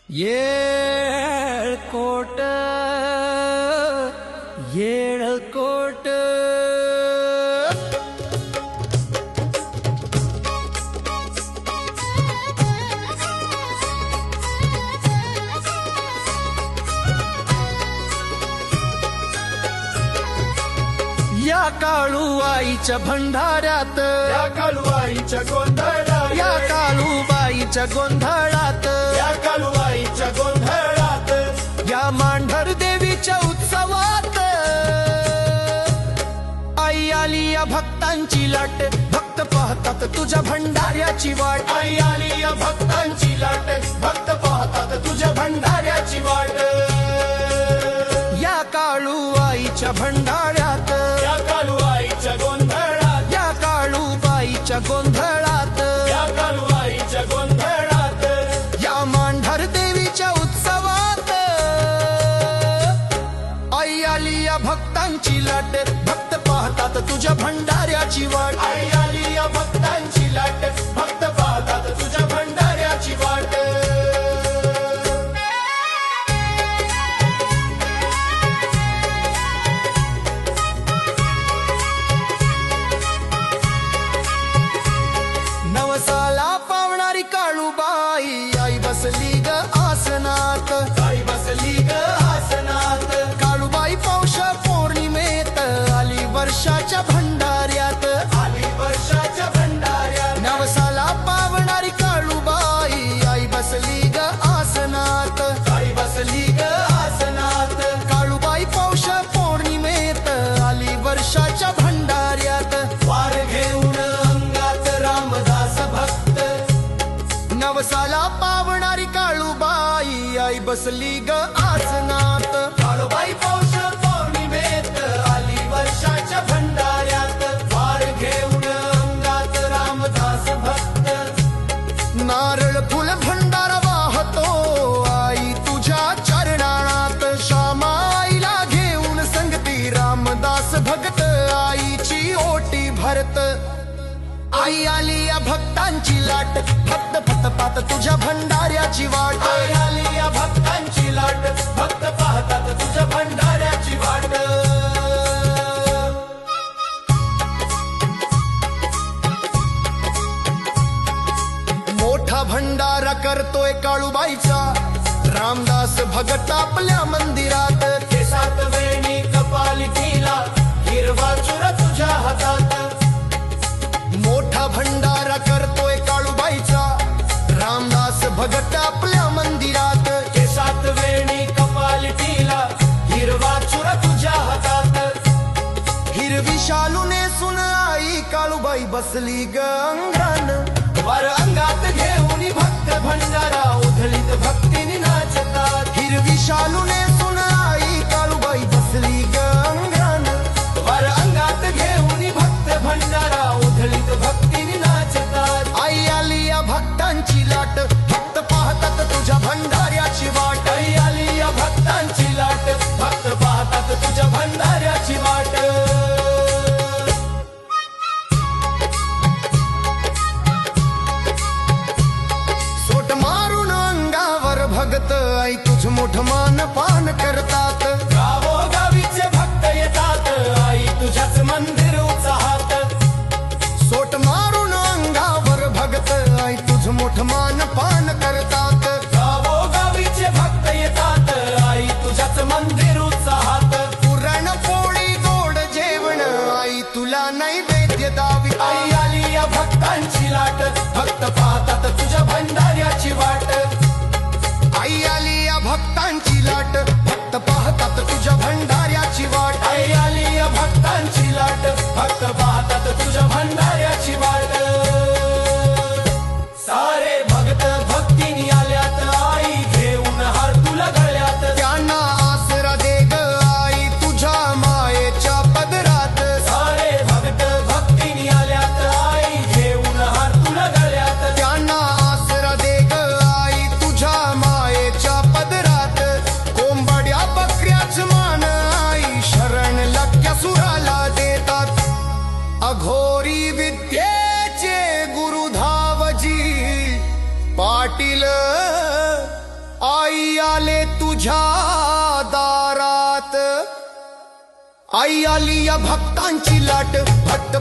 येळकोट येळकोट या काळूबाईच्या भंडाऱ्यात या काळूबाईच्या गोंधळात या काळूबाईच्या गोंधळात या काळूबाईच्या गोंधळात या मांढर देवीच्या उत्सवात आई आली या भक्तांची लाट भक्त पाहतात तुझ्या भंडाऱ्याची वाट आई आली या भक्तांची लाट भक्त पाहतात तुझ्या भंडाऱ्याची वाट या काळूबाईच्या भंडाऱ्यात या काळूबाईच्या गोंधळात या काळूबाईच्या गोंधळात या काळूबाईच्या गोंधळात या मांढर देवीच्या उत्सवात आई आली या भक्तांची लाट भक्त पाहतात तुझ्या भंडाऱ्याची वाट आई आली या भक्तांची लाट भक्त पाहतात तुझ्या भंडाऱ्याची वाट नवसाला पावणारी काळूबाई आई बसली ग आसनात आई बसली ग आसनात काळूबाई पौष पौर्णिमेत आली वर्षाच्या भंडाऱ्यात आली वर्षाच्या भंडाऱ्यात नवसाला पावणारी काळूबाई आई बसली ग आसनात आई बसली ग आसनात काळूबाई पौष पौर्णिमेत आली वर्षाच्या भंडाऱ्यात वार घेऊन अंगात रामदास भक्त नवसाला पावणारी काळूबाई आई बसली ग आसनात काळूबाई पौष पौर्णिमेत आली वर्षाच्या भंडाऱ्यात वार घेऊन अंगात रामदास भक्त नारळ फुल भंडारा वाहतो आई तुझ्या चरणात श्यामाईला घेऊन संगती रामदास भक्त आईची ओटी भरत आई आली या भक्तांची लाट भक्त भक्त पाहत तुझ्या भंडाऱ्याची वाट आई आली या भक्तांची लाट भक्त पाहतात तुझ्या भंडाऱ्याची वाट मोठा भंडारा करतोय काळूबाईचा रामदास भगत आपल्या मंदिरात केसात वेणी कपाली तिला हिरवा चुरा तुझ्या हातात मोठा भंडारा करतोय काळूबाईचा रामदास भगत आपल्या मंदिरात केसात वेणी कपाली तिला हिरवा चुरा तुझ्या हातात हिरवी शालू नेसून आई काळूबाई बसली ग अंगण वर अंगात घेऊन भक्त भंडारा उधळीत भक्तीने नाचतात हिरवी शालू नेसून आई काळूबाई बसली ग अंगण वर अंगात घेऊन भक्त भंडारा उधळीत भक्तीने नाचतात आई आली या भक्तांची लाट भक्त पाहतात तुझ्या भंडाऱ्याची वाट आई आली या भक्तांची लाट भक्त पाहतात तुझ्या भंडाऱ्याची वाट सोट मारून अंगावर भगत आई तुझ मोठ मान पान करतात गावोगावीचे भक्त येतात आई तुझ्याच मंदिर उत्साहात सोट मारून अंगावर भगत आई तुझ मोठ मान पान करतात गावोगावीचे भक्त येतात आई तुझ्याच मंदिर उत्साहात पुरण पोळी गोड जेवण आई तुला नैवेद्य दावी आई आली या भक्तांची लाट भक्त पाहतात तुझ्या भंडाऱ्याची वाट आई आली या भक्तांची लाट भक्त पाहतात आले तुझ्या दारात. आई आली या भक्तांची लाट, भक्त